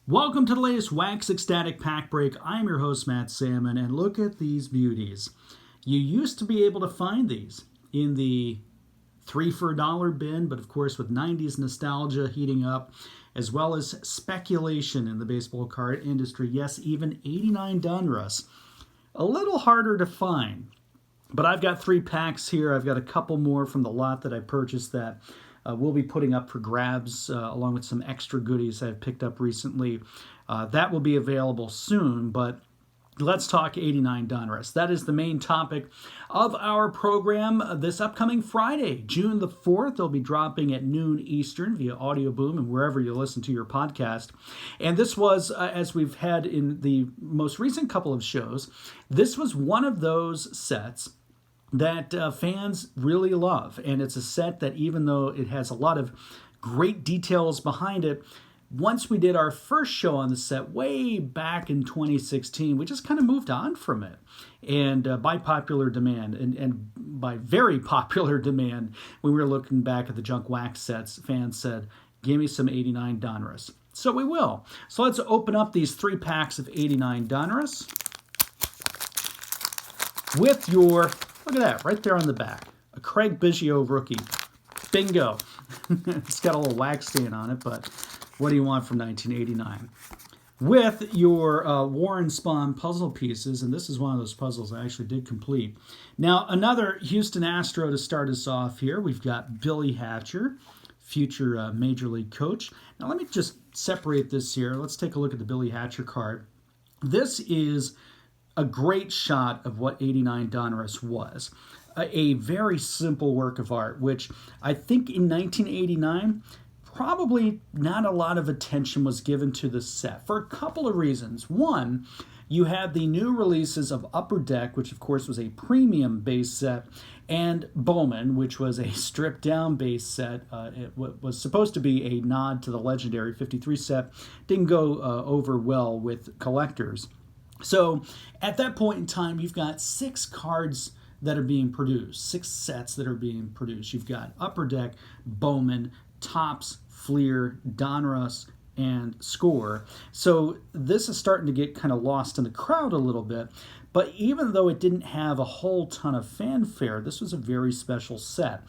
Welcome to the latest Wax Ecstatic Pack Break. I'm your host, Matt Sammon, and look at these beauties. You used to be able to find these in the 3 for $1 bin, but of course with 90s nostalgia heating up, as well as speculation in the baseball card industry. Yes, even 89 Donruss. A little harder to find, but I've got 3 packs here. I've got a couple more from the lot that I purchased that we'll be putting up for grabs, along with some extra goodies I've picked up recently. That will be available soon, but let's talk 89 Donruss. That is the main topic of our program this upcoming Friday, June the 4th. They'll be dropping at noon Eastern via Audio Boom and wherever you listen to your podcast. And this was, as we've had in the most recent couple of shows, this was one of those sets that fans really love. And it's a set that, even though it has a lot of great details behind it, once we did our first show on the set way back in 2016, we just kind of moved on from it. And by popular demand, and by very popular demand, when we were looking back at the junk wax sets, fans said, give me some 89 Donruss. So we will. So let's open up these 3 packs of 89 Donruss with your... Look at that, right there on the back. A Craig Biggio rookie. Bingo. It's got a little wax stain on it, but what do you want from 1989? With your Warren Spahn puzzle pieces, and this is one of those puzzles I actually did complete. Now, another Houston Astro to start us off here. We've got Billy Hatcher, future Major League coach. Now, let me just separate this here. Let's take a look at the Billy Hatcher card. This is a great shot of what 89 Donruss was. A very simple work of art, which I think in 1989, probably not a lot of attention was given to the set for a couple of reasons. One, you had the new releases of Upper Deck, which of course was a premium base set, and Bowman, which was a stripped down base set. It was supposed to be a nod to the legendary 53 set. Didn't go over well with collectors. So at that point in time, you've got 6 cards that are being produced, 6 sets that are being produced. You've got Upper Deck, Bowman, Topps, Fleer, Donruss, and Score. So this is starting to get kind of lost in the crowd a little bit. But even though it didn't have a whole ton of fanfare, this was a very special set.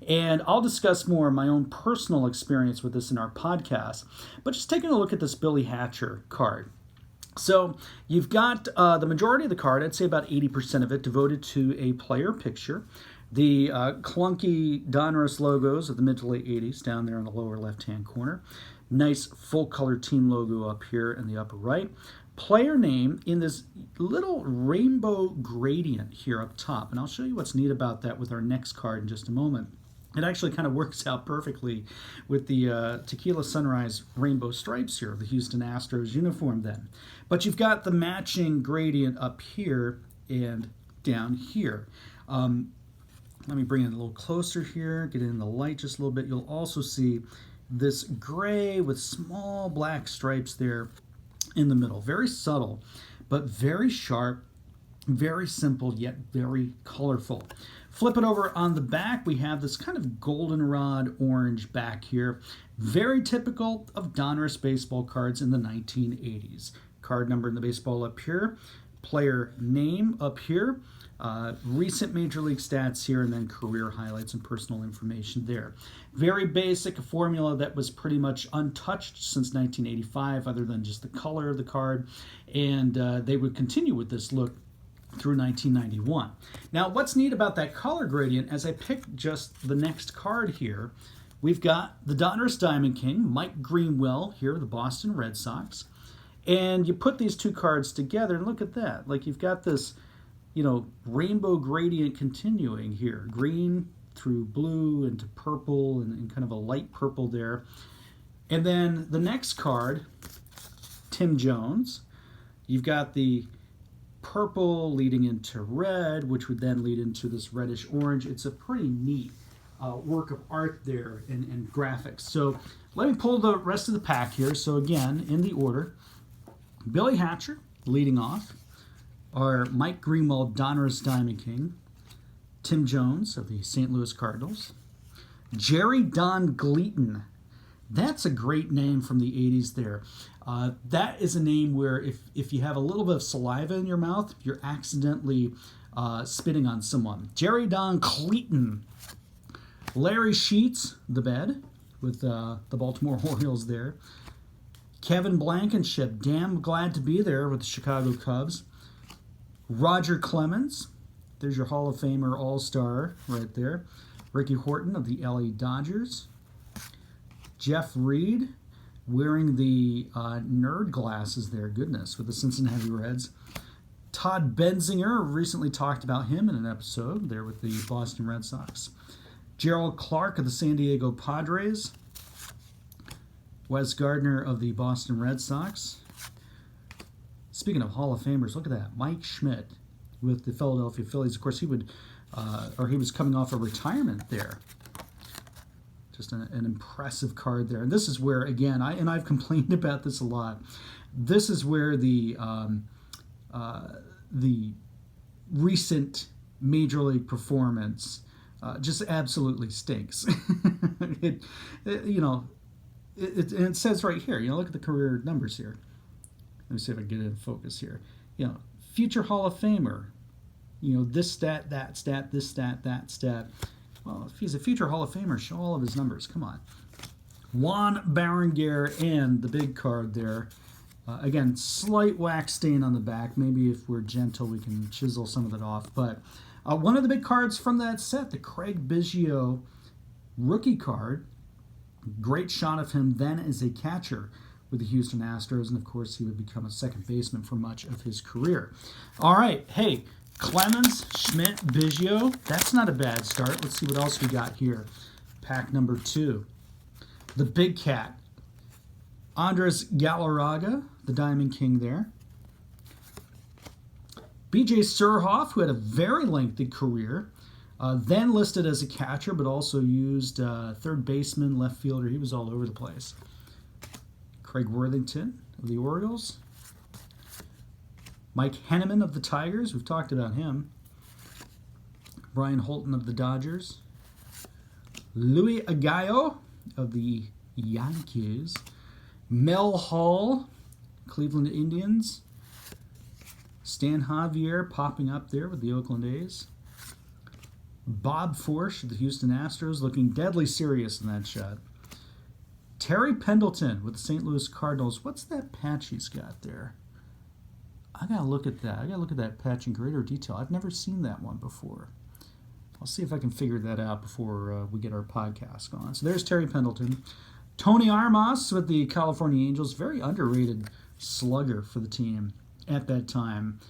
And I'll discuss more of my own personal experience with this in our podcast. But just taking a look at this Billy Hatcher card. So you've got the majority of the card, I'd say about 80% of it, devoted to a player picture. The clunky Donruss logos of the mid to late 80s down there in the lower left-hand corner. Nice full-color team logo up here in the upper right. Player name in this little rainbow gradient here up top. And I'll show you what's neat about that with our next card in just a moment. It actually kind of works out perfectly with the Tequila Sunrise rainbow stripes here, the Houston Astros uniform then. But you've got the matching gradient up here and down here. Let me bring it a little closer here, get it in the light just a little bit. You'll also see this gray with small black stripes there in the middle. Very subtle, but very sharp, very simple, yet very colorful. Flip it over on the back, we have this kind of goldenrod orange back here. Very typical of Donruss baseball cards in the 1980s. Card number in the baseball up here, player name up here, recent Major League stats here, and then career highlights and personal information there. Very basic, a formula that was pretty much untouched since 1985, other than just the color of the card, and they would continue with this look through 1991. Now, what's neat about that color gradient, as I pick just the next card here, we've got the Donruss Diamond King, Mike Greenwell here, the Boston Red Sox, and you put these 2 cards together, and look at that. Like, you've got this, rainbow gradient continuing here, green through blue into purple and kind of a light purple there. And then the next card, Tim Jones, you've got the purple leading into red, which would then lead into this reddish orange. It's a pretty neat work of art there and graphics. So let me pull the rest of the pack here. So again, in the order, Billy Hatcher leading off, our Mike Greenwell Donruss Diamond King, Tim Jones of the St. Louis Cardinals, Jerry Don Gleaton, That's a great name from the 80s there. That is a name where if you have a little bit of saliva in your mouth, you're accidentally spitting on someone. Jerry Don Clayton. Larry Sheets, the bed, with the Baltimore Orioles there. Kevin Blankenship, damn glad to be there with the Chicago Cubs. Roger Clemens, there's your Hall of Famer All-Star right there. Ricky Horton of the LA Dodgers. Jeff Reed, wearing the nerd glasses there, goodness, with the Cincinnati Reds. Todd Benzinger, recently talked about him in an episode there with the Boston Red Sox. Gerald Clark of the San Diego Padres. Wes Gardner of the Boston Red Sox. Speaking of Hall of Famers, look at that. Mike Schmidt with the Philadelphia Phillies. Of course, he was coming off a retirement there. Just an impressive card there. And this is where, again, I've complained about this a lot. This is where the recent Major League performance just absolutely stinks. And it says right here, look at the career numbers here. Let me see if I can get it in focus here. Future Hall of Famer. This stat, that stat, this stat, that stat. Well, if he's a future Hall of Famer, show all of his numbers. Come on. Juan Berenguer and the big card there. Again, slight wax stain on the back. Maybe if we're gentle, we can chisel some of it off. But one of the big cards from that set, the Craig Biggio rookie card. Great shot of him then as a catcher with the Houston Astros. And, of course, he would become a second baseman for much of his career. All right. Hey, Clemens, Schmidt, Biggio. That's not a bad start. Let's see what else we got here. Pack number 2. The Big Cat. Andres Galarraga, the Diamond King there. B.J. Surhoff, who had a very lengthy career, then listed as a catcher, but also used third baseman, left fielder. He was all over the place. Craig Worthington of the Orioles. Mike Henneman of the Tigers. We've talked about him. Brian Holton of the Dodgers. Louis Aguayo of the Yankees. Mel Hall, Cleveland Indians. Stan Javier popping up there with the Oakland A's. Bob Forsch of the Houston Astros, looking deadly serious in that shot. Terry Pendleton with the St. Louis Cardinals. What's that patch he's got there? I gotta look at that. I gotta look at that patch in greater detail. I've never seen that one before. I'll see if I can figure that out before we get our podcast on. So there's Terry Pendleton. Tony Armas with the California Angels. Very underrated slugger for the team at that time.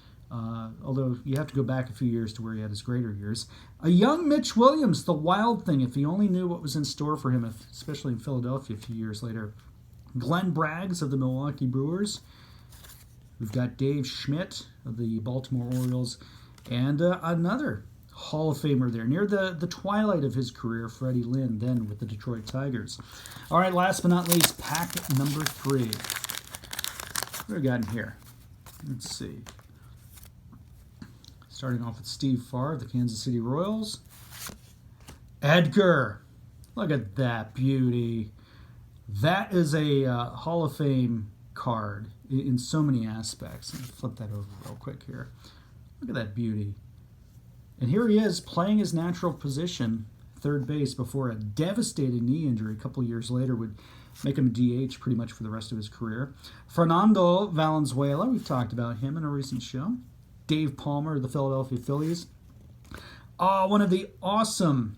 Although you have to go back a few years to where he had his greater years. A young Mitch Williams, the wild thing, if he only knew what was in store for him, especially in Philadelphia a few years later. Glenn Braggs of the Milwaukee Brewers. We've got Dave Schmidt of the Baltimore Orioles. And another Hall of Famer there, near the twilight of his career, Freddie Lynn, then with the Detroit Tigers. All right, last but not least, pack number 3. What have we got in here? Let's see. Starting off with Steve Farr of the Kansas City Royals. Edgar. Look at that beauty. That is a Hall of Fame card in so many aspects. Let me flip that over real quick here. Look at that beauty. And here he is playing his natural position, third base, before a devastating knee injury a couple years later would make him a DH pretty much for the rest of his career. Fernando Valenzuela, we've talked about him in a recent show. Dave Palmer of the Philadelphia Phillies. One of the awesome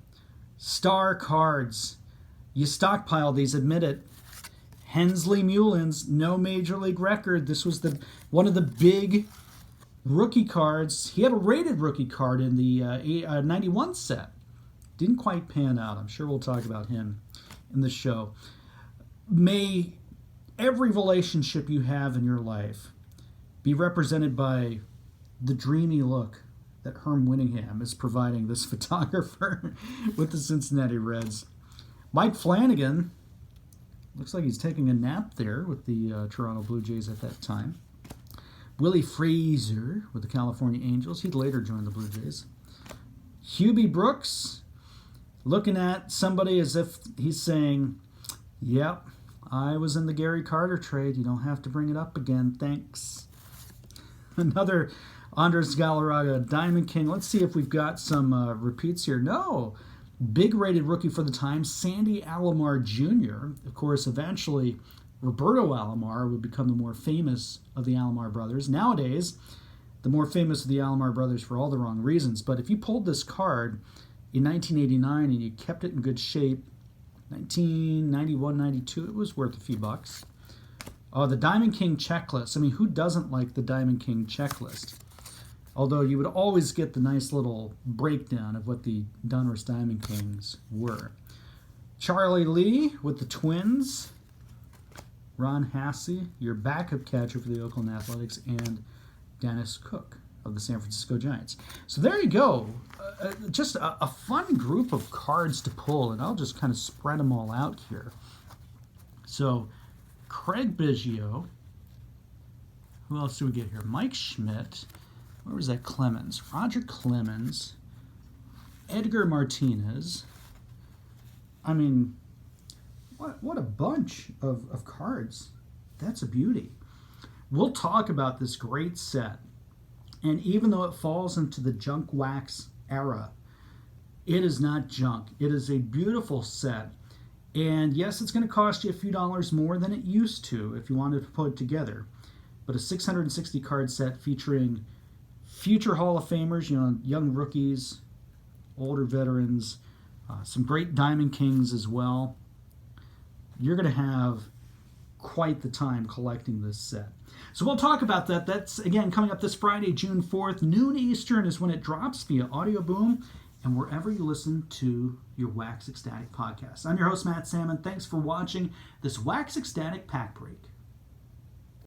star cards. You stockpile these, admit it. Hensley Mullins, no major league record. This was one of the big rookie cards. He had a rated rookie card in the 91 set. Didn't quite pan out. I'm sure we'll talk about him in the show. May every relationship you have in your life be represented by the dreamy look that Herm Winningham is providing this photographer with the Cincinnati Reds. Mike Flanagan, looks like he's taking a nap there with the Toronto Blue Jays at that time. Willie Frazier with the California Angels. He'd later join the Blue Jays. Hubie Brooks, looking at somebody as if he's saying, Yep, I was in the Gary Carter trade. You don't have to bring it up again. Thanks. Another Andres Galarraga Diamond King. Let's see if we've got some repeats here. No. Big rated rookie for the time, Sandy Alomar Jr. Of course, eventually Roberto Alomar would become the more famous of the Alomar brothers. Nowadays, the more famous of the Alomar brothers for all the wrong reasons. But if you pulled this card in 1989 and you kept it in good shape, 1991, 92, it was worth a few bucks. Oh, the Diamond King checklist. I mean, who doesn't like the Diamond King checklist? Although you would always get the nice little breakdown of what the Donruss Diamond Kings were. Charlie Lee with the Twins. Ron Hasse, your backup catcher for the Oakland Athletics, and Dennis Cook of the San Francisco Giants. So there you go. Just a fun group of cards to pull, and I'll just kind of spread them all out here. So Craig Biggio. Who else do we get here? Mike Schmidt. Where was that? Clemens. Roger Clemens. Edgar Martinez. I mean, what a bunch of cards. That's a beauty. We'll talk about this great set. And even though it falls into the junk wax era, it is not junk. It is a beautiful set. And yes, it's going to cost you a few dollars more than it used to if you wanted to put it together. But a 660 card set featuring future Hall of Famers, young rookies, older veterans, some great Diamond Kings as well. You're going to have quite the time collecting this set. So we'll talk about that. That's, again, coming up this Friday, June 4th. Noon Eastern is when it drops via Audio Boom and wherever you listen to your Wax Ecstatic podcast. I'm your host, Matt Sammon. Thanks for watching this Wax Ecstatic Pack Break.